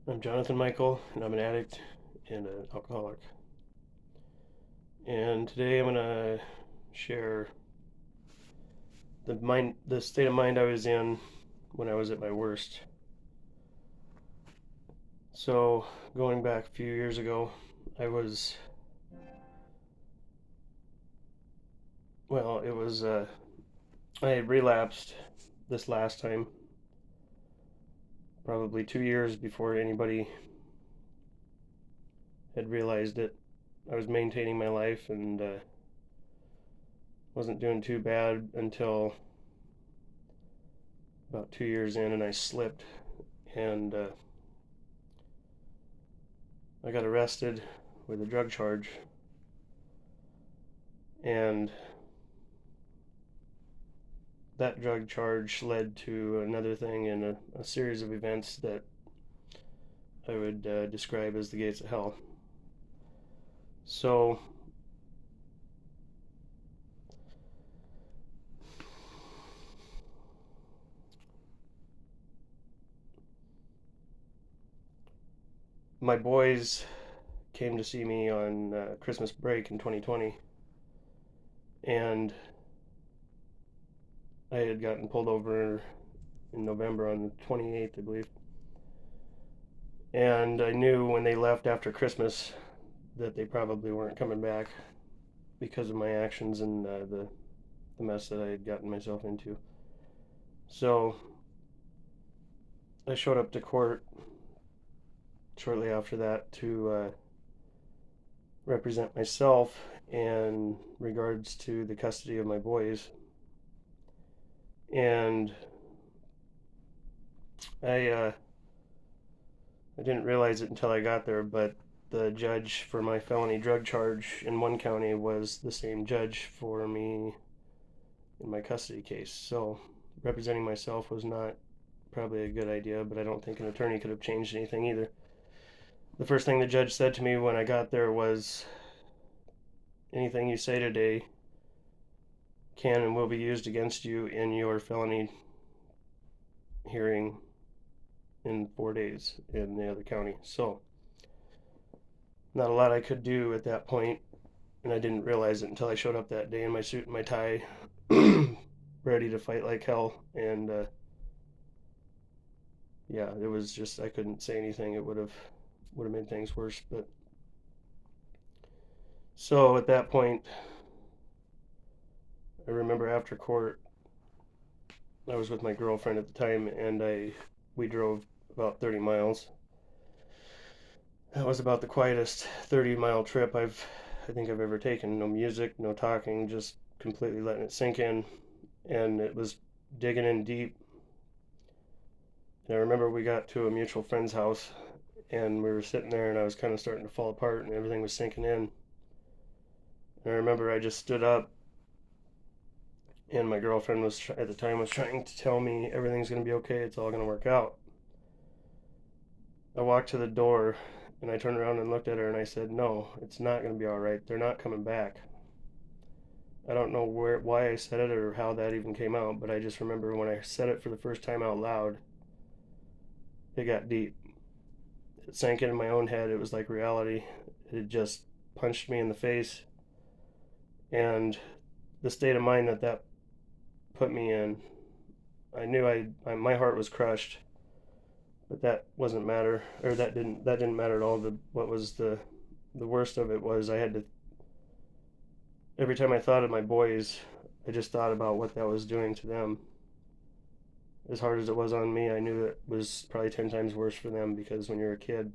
I'm Jonathan Michael, and I'm an addict and an alcoholic. And today I'm gonna share the state of mind I was in when I was at my worst. So, going back a few years ago, I was, it was, I had relapsed this last time, probably 2 years before anybody had realized it. I was maintaining my life and wasn't doing too bad until about 2 years in, and I slipped and I got arrested with a drug charge, and that drug charge led to another thing and a series of events that I would describe as the gates of hell. So, my boys came to see me on Christmas break in 2020, and I had gotten pulled over in November on the 28th, I believe. And I knew when they left after Christmas that they probably weren't coming back because of my actions and the mess that I had gotten myself into. So I showed up to court shortly after that to represent myself in regards to the custody of my boys. And I uh, I didn't realize it until I got there, but the judge for my felony drug charge in one county was the same judge for me in my custody case. So representing myself was not probably a good idea, but I don't think an attorney could have changed anything either. The first thing the judge said to me when I got there was, anything you say today can and will be used against you in your felony hearing in 4 days in the other county. So, not a lot I could do at that point, and I didn't realize it until I showed up that day in my suit and my tie, ready to fight like hell. And yeah, it was just I couldn't say anything. It would have made things worse. But so at that point, I remember after court, I was with my girlfriend at the time, and we drove about 30 miles. That was about the quietest 30-mile trip I think I've ever taken. No music, no talking, just completely letting it sink in. And it was digging in deep. And I remember we got to a mutual friend's house, and we were sitting there, and I was kind of starting to fall apart, and everything was sinking in. And I remember I just stood up, and my girlfriend was at the time was trying to tell me everything's going to be okay, it's all going to work out. I walked to the door, and I turned around and looked at her, and I said, "No, it's not going to be all right. They're not coming back." I don't know why I said it or how that even came out, but I just remember when I said it for the first time out loud, it got deep. It sank into my own head. It was like reality. It just punched me in the face, and the state of mind that put me in, I knew my heart was crushed, but that wasn't matter, or that didn't matter at all. What was the worst of it was I had to, every time I thought of my boys, I just thought about what that was doing to them. As hard as it was on me, I knew it was probably 10 times worse for them, because when you're a kid,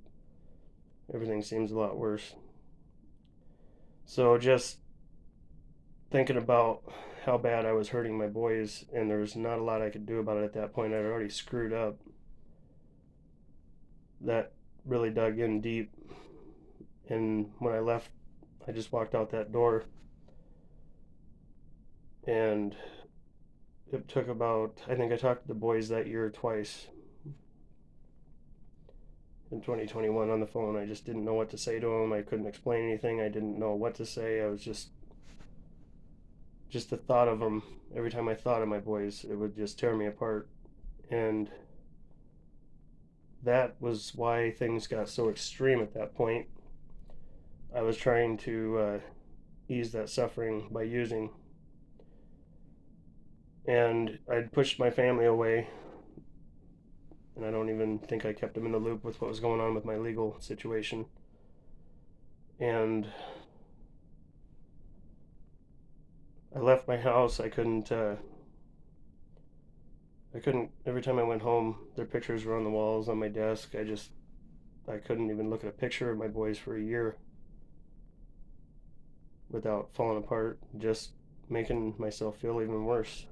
everything seems a lot worse. So just thinking about how bad I was hurting my boys, and there was not a lot I could do about it at that point. I'd already screwed up. That really dug in deep. And when I left, I just walked out that door, and it took about, I think I talked to the boys that year twice in 2021 on the phone. I just didn't know what to say to them. I couldn't explain anything. I didn't know what to say. I was just the thought of them. Every time I thought of my boys, it would just tear me apart. And that was why things got so extreme at that point. I was trying to ease that suffering by using, and I'd pushed my family away, and I don't even think I kept them in the loop with what was going on with my legal situation. And I left my house. I couldn't. Every time I went home, their pictures were on the walls on my desk. I couldn't even look at a picture of my boys for a year without falling apart, just making myself feel even worse.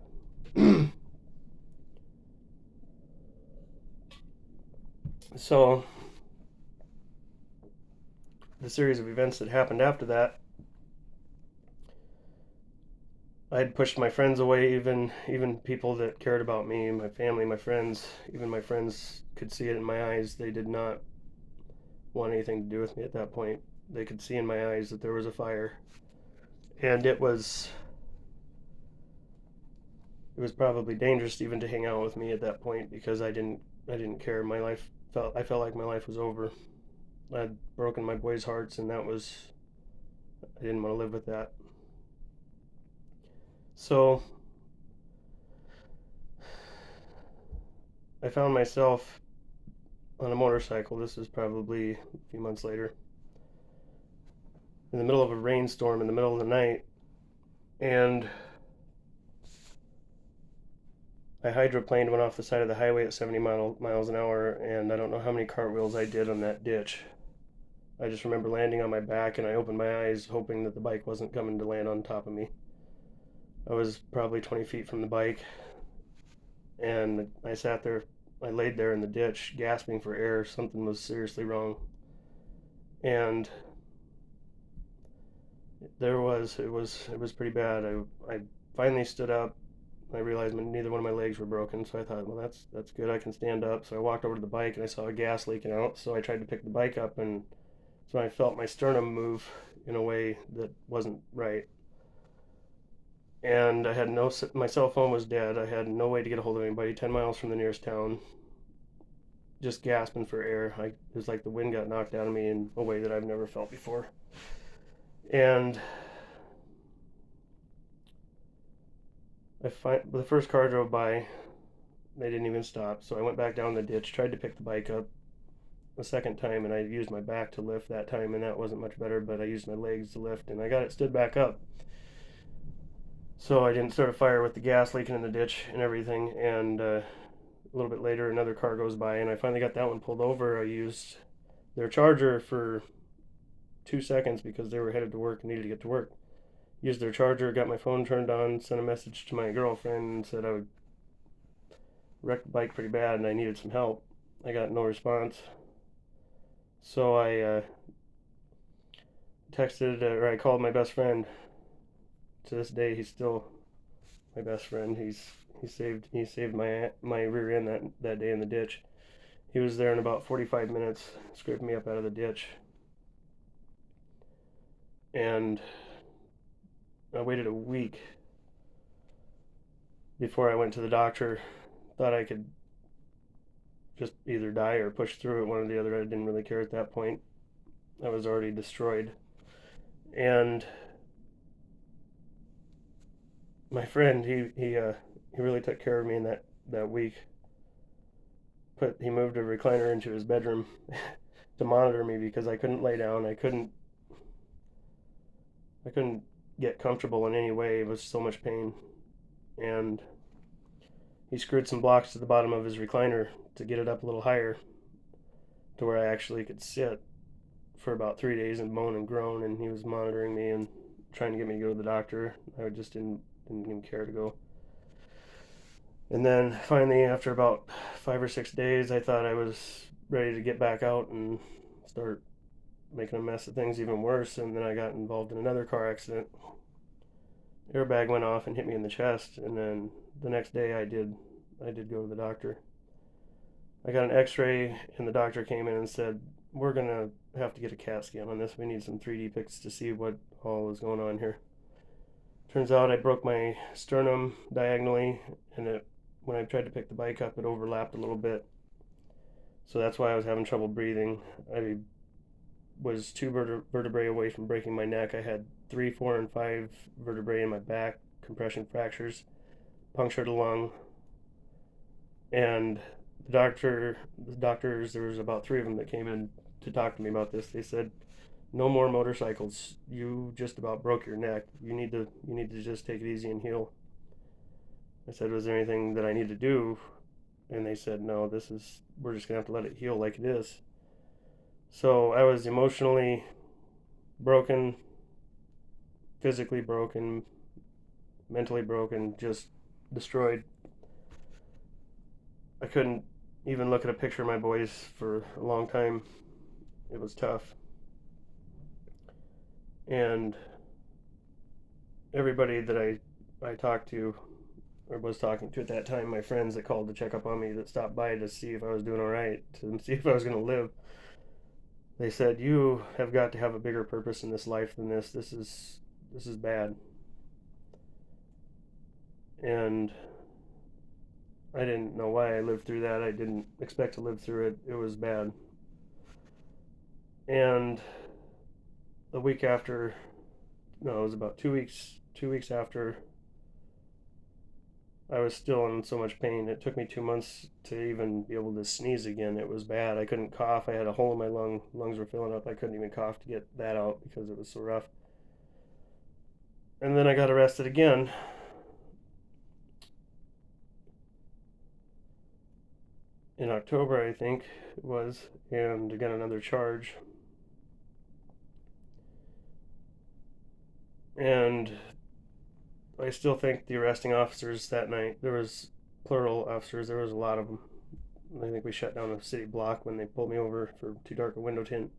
So, the series of events that happened after that, I'd pushed my friends away, even people that cared about me, my family, my friends, even my friends could see it in my eyes. They did not want anything to do with me at that point. They could see in my eyes that there was a fire, and it was probably dangerous even to hang out with me at that point because I didn't care. I felt like my life was over. I'd broken my boys' hearts, and I didn't want to live with that. So I found myself on a motorcycle. This is probably a few months later, in the middle of a rainstorm in the middle of the night, and I hydroplaned, went off the side of the highway at 70 miles an hour, and I don't know how many cartwheels I did on that ditch. I just remember landing on my back, and I opened my eyes hoping that the bike wasn't coming to land on top of me. I was probably 20 feet from the bike, and I laid there in the ditch, gasping for air. Something was seriously wrong. And it was pretty bad. I finally stood up. I realized neither one of my legs were broken, so I thought, well, that's good. I can stand up. So I walked over to the bike and I saw a gas leaking out. So I tried to pick the bike up, and so I felt my sternum move in a way that wasn't right. And I had no. My cell phone was dead. I had no way to get a hold of anybody. 10 miles from the nearest town, just gasping for air. It was like the wind got knocked out of me in a way that I've never felt before. And the first car drove by. They didn't even stop. So I went back down the ditch, tried to pick the bike up a second time, and I used my back to lift that time, and that wasn't much better. But I used my legs to lift, and I got it stood back up. So I didn't start a fire with the gas leaking in the ditch and everything. And a little bit later, another car goes by, and I finally got that one pulled over. I used their charger for 2 seconds because they were headed to work and needed to get to work. Used their charger, got my phone turned on, sent a message to my girlfriend, and said I would wrecked the bike pretty bad and I needed some help. I got no response. So I I called my best friend. To this day, he's still my best friend. He saved my rear end that day in the ditch. He was there in about 45 minutes, scraping me up out of the ditch. And I waited a week before I went to the doctor. Thought I could just either die or push through it, one or the other. I didn't really care at that point. I was already destroyed. And my friend, he really took care of me in that week. He moved a recliner into his bedroom to monitor me because I couldn't lay down. I couldn't get comfortable in any way. It was so much pain. And he screwed some blocks to the bottom of his recliner to get it up a little higher to where I actually could sit for about 3 days and moan and groan. And he was monitoring me and trying to get me to go to the doctor. I just didn't even care to go. And then finally, after about 5 or 6 days, I thought I was ready to get back out and start making a mess of things even worse. And then I got involved in another car accident. Airbag went off and hit me in the chest. And then the next day, I did go to the doctor. I got an X-ray, and the doctor came in and said, "We're gonna have to get a CAT scan on this. We need some 3D pics to see what all is going on here." Turns out I broke my sternum diagonally, and when I tried to pick the bike up, it overlapped a little bit. So that's why I was having trouble breathing. I was two vertebrae away from breaking my neck. I had 3, 4, and 5 vertebrae in my back, compression fractures, punctured a lung, and the doctors, there was about 3 of them that came in to talk to me about this. They said, "No more motorcycles. You just about broke your neck. You need to just take it easy and heal." I said, "Was there anything that I need to do?" And they said, "No. We're just gonna have to let it heal like it is." So I was emotionally broken, physically broken, mentally broken, just destroyed. I couldn't even look at a picture of my boys for a long time. It was tough. And everybody that I talked to or was talking to at that time, my friends that called to check up on me, that stopped by to see if I was doing all right, to see if I was going to live, they said, "You have got to have a bigger purpose in this life than this. This is bad." And I didn't know why I lived through that. I didn't expect to live through it. It was bad. And a week after, no, it was about 2 weeks. 2 weeks after, I was still in so much pain. It took me 2 months to even be able to sneeze again. It was bad. I couldn't cough. I had a hole in my lung. Lungs were filling up. I couldn't even cough to get that out because it was so rough. And then I got arrested again. In October, I think it was, and got another charge. And I still think the arresting officers that night, there was plural officers, there was a lot of them. I think we shut down a city block when they pulled me over for too dark a window tint.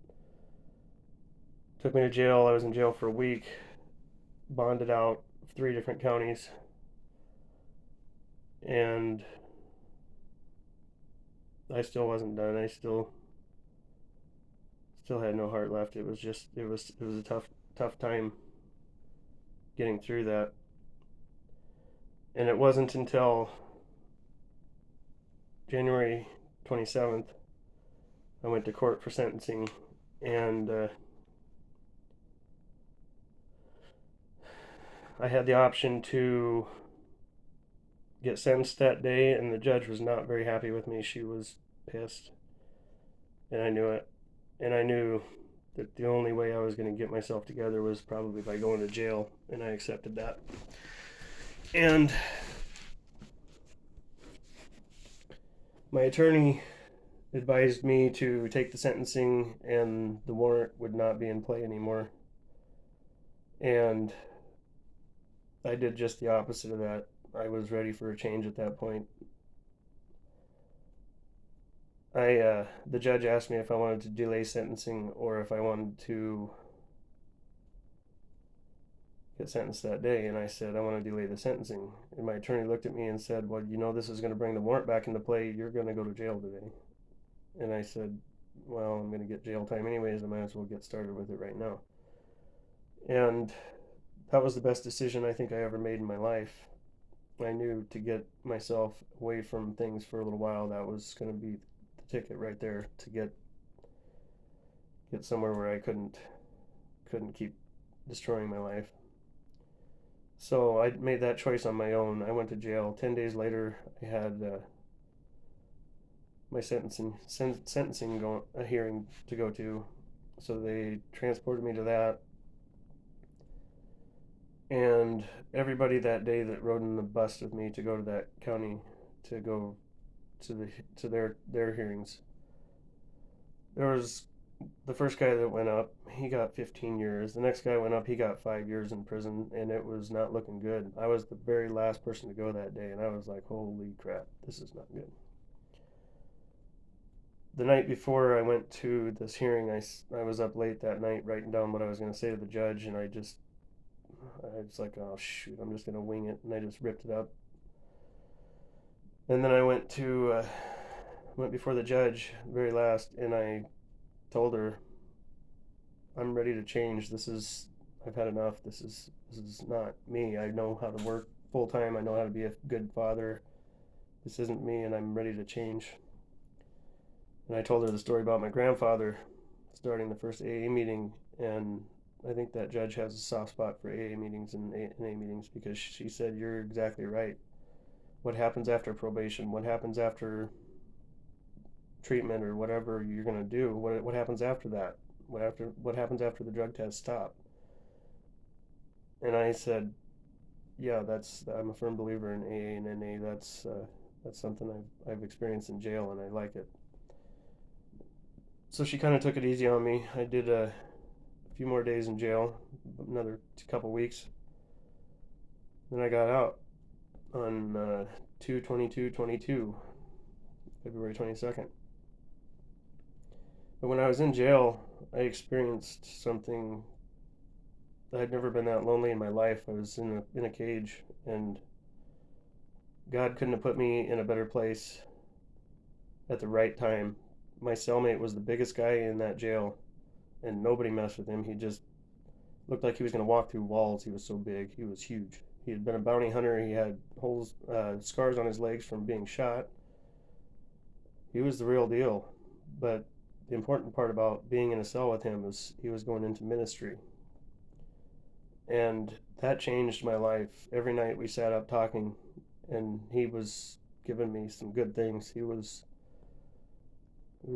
Took me to jail. I was in jail for a week, bonded out 3 different counties, and I still wasn't done. I still had no heart left. It was a tough time getting through that. And it wasn't until January 27th I went to court for sentencing, and I had the option to get sentenced that day, and the judge was not very happy with me. She was pissed, and I knew it. And I knew that the only way I was going to get myself together was probably by going to jail, and I accepted that. And my attorney advised me to take the sentencing, and the warrant would not be in play anymore. And I did just the opposite of that. I was ready for a change at that point. The judge asked me if I wanted to delay sentencing or if I wanted to get sentenced that day, and I said I want to delay the sentencing. And my attorney looked at me and said, "Well, this is going to bring the warrant back into play. You're going to go to jail today." And I said, "Well, I'm going to get jail time anyways. I might as well get started with it right now." And that was the best decision I think I ever made in my life. I knew to get myself away from things for a little while, that was going to be the ticket right there to get somewhere where I couldn't keep destroying my life. So I made that choice on my own. I went to jail. 10 days later, I had my sentencing a hearing to go to. So they transported me to that, and everybody that day that rode in the bus with me to go to that county to go to their hearings. There was the first guy that went up, he got 15 years. The next guy went up, he got 5 years in prison, and it was not looking good. I was the very last person to go that day, and I was like, "Holy crap, this is not good." The night before I went to this hearing, I was up late that night writing down what I was going to say to the judge, and I was like, "Oh shoot, I'm just going to wing it," and I just ripped it up. And then I went before the judge, very last, and I told her, "I'm ready to change. I've had enough. This is not me. I know how to work full time. I know how to be a good father. This isn't me, and I'm ready to change." And I told her the story about my grandfather starting the first AA meeting, and I think that judge has a soft spot for AA meetings and NA meetings, because she said, "You're exactly right. What happens after probation? What happens after treatment or whatever you're going to do? What happens after that? What happens after the drug tests stop?" And I said, "Yeah, I'm a firm believer in AA and NA. That's something I've experienced in jail, and I like it." So she kind of took it easy on me. I did a few more days in jail, another couple weeks. Then I got out on 2/22/22, February 22nd. But when I was in jail, I experienced something. I'd never been that lonely in my life. I was in a cage, and God couldn't have put me in a better place at the right time. My cellmate was the biggest guy in that jail, and nobody messed with him. He just looked like he was going to walk through walls. He was so big. He was huge. He had been a bounty hunter. He had scars on his legs from being shot. He was the real deal. But the important part about being in a cell with him was he was going into ministry. And that changed my life. Every night we sat up talking, and he was giving me some good things. He was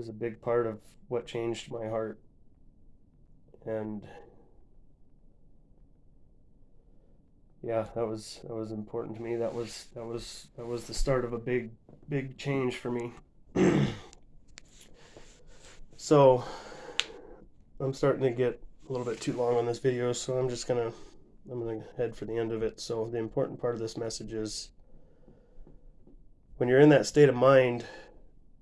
a big part of what changed my heart. And yeah, that was important to me. That was the start of a big change for me. So I'm starting to get a little bit too long on this video, so I'm gonna head for the end of it. So the important part of this message is, when you're in that state of mind,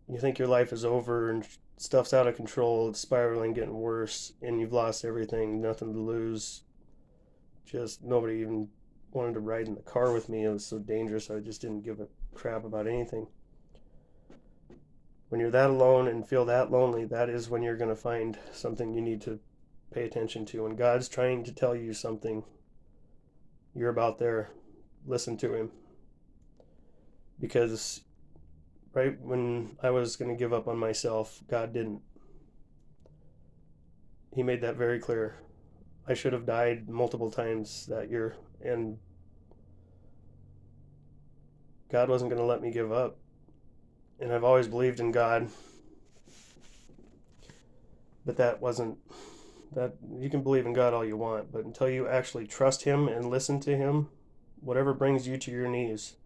you think your life is over and stuff's out of control, it's spiraling, getting worse, and you've lost everything, nothing to lose. Just nobody even wanted to ride in the car with me. It was so dangerous. I just didn't give a crap about anything. When you're that alone and feel that lonely, that is when you're going to find something you need to pay attention to. When God's trying to tell you something, you're about there. Listen to him. Because right when I was going to give up on myself, God didn't. He made that very clear. I should have died multiple times that year, and God wasn't going to let me give up. And I've always believed in God, but that you can believe in God all you want, but until you actually trust him and listen to him, whatever brings you to your knees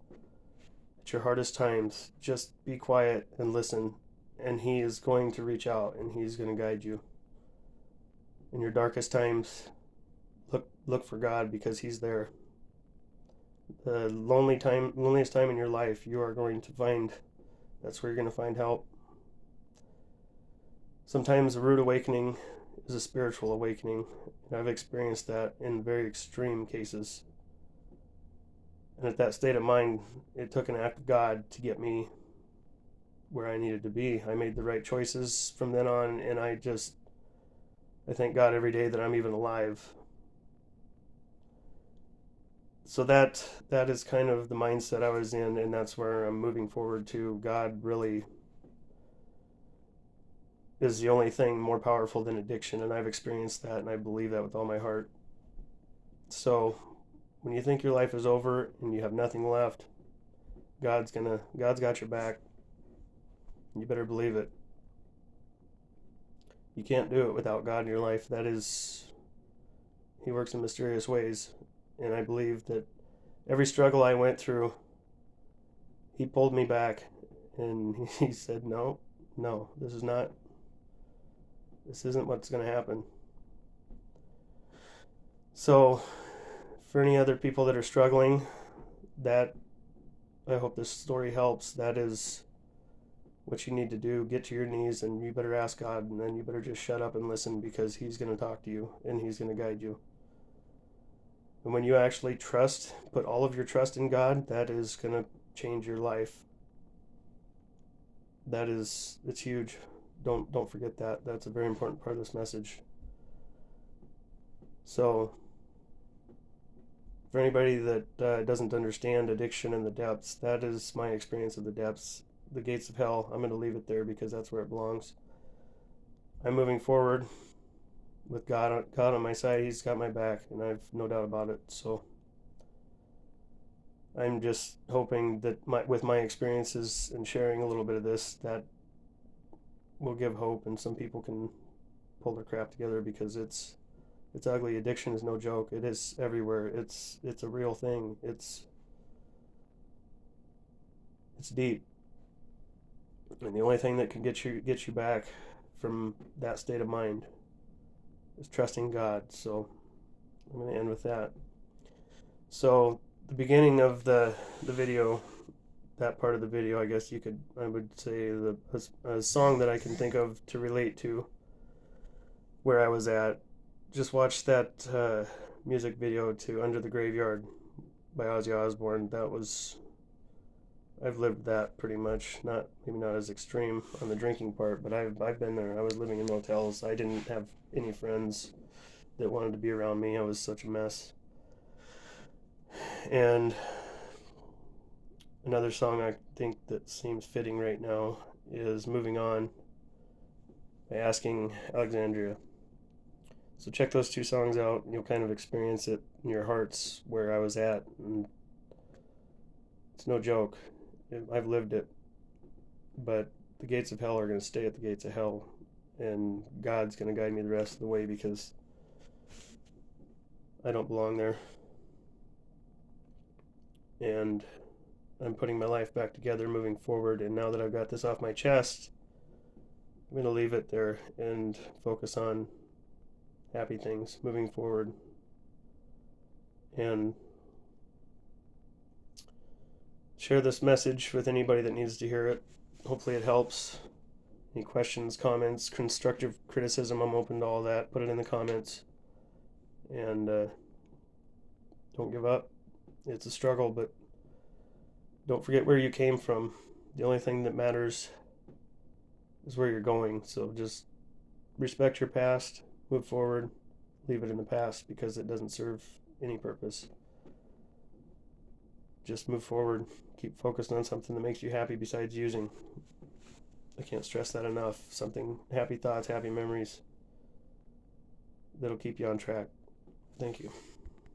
at your hardest times, just be quiet and listen, and he is going to reach out and he's going to guide you. In your darkest times, look for God, because he's there. The loneliest time in your life, you are going to find, that's where you're going to find help. Sometimes a rude awakening is a spiritual awakening, and I've experienced that in very extreme cases. And at that state of mind, it took an act of God to get me where I needed to be. I made the right choices from then on, and I thank God every day that I'm even alive. So that is kind of the mindset I was in, and that's where I'm moving forward to. God really is the only thing more powerful than addiction, and I've experienced that, and I believe that with all my heart. So when you think your life is over and you have nothing left, God's got your back. You better believe it. You can't do it without God in your life. He works in mysterious ways, and I believe that every struggle I went through, he pulled me back, and he said, no, this isn't what's going to happen. So for any other people that are struggling, that I hope this story helps. That is what you need to do. Get to your knees, and you better ask God, and then you better just shut up and listen, because he's going to talk to you and he's going to guide you. And when you actually put all of your trust in God, that is going to change your life. It's huge. Don't forget that. That's a very important part of this message. So for anybody that doesn't understand addiction and the depths, that is my experience of the depths. the gates of hell. I'm going to leave it there because that's where it belongs. I'm moving forward with God on my side. He's got my back, and I've no doubt about it. So I'm just hoping that with my experiences and sharing a little bit of this, that will give hope, and some people can pull their crap together, because it's ugly. Addiction is no joke. It is everywhere. It's a real thing. It's deep, and the only thing that can get you back from that state of mind is trusting God. So I'm going to end with that. So the beginning of the video, that part of the video, I would say a song that I can think of to relate to where I was at. Just watched that music video to Under the Graveyard by Ozzy Osbourne. I've lived that pretty much. Maybe not as extreme on the drinking part, but I've been there. I was living in motels. I didn't have any friends that wanted to be around me. I was such a mess. And another song I think that seems fitting right now is Moving On by Asking Alexandria. So check those two songs out, and you'll kind of experience it in your hearts where I was at. And it's no joke. I've lived it. But the gates of hell are going to stay at the gates of hell, and God's going to guide me the rest of the way, because I don't belong there. And I'm putting my life back together, moving forward. And now that I've got this off my chest, I'm going to leave it there and focus on happy things, moving forward. And share this message with anybody that needs to hear it. Hopefully it helps. Any questions, comments, constructive criticism, I'm open to all that. Put it in the comments. And don't give up. It's a struggle, but don't forget where you came from. The only thing that matters is where you're going. So just respect your past, move forward, leave it in the past, because it doesn't serve any purpose. Just move forward. Keep focused on something that makes you happy besides using. I can't stress that enough. Happy thoughts, happy memories that'll keep you on track. Thank you.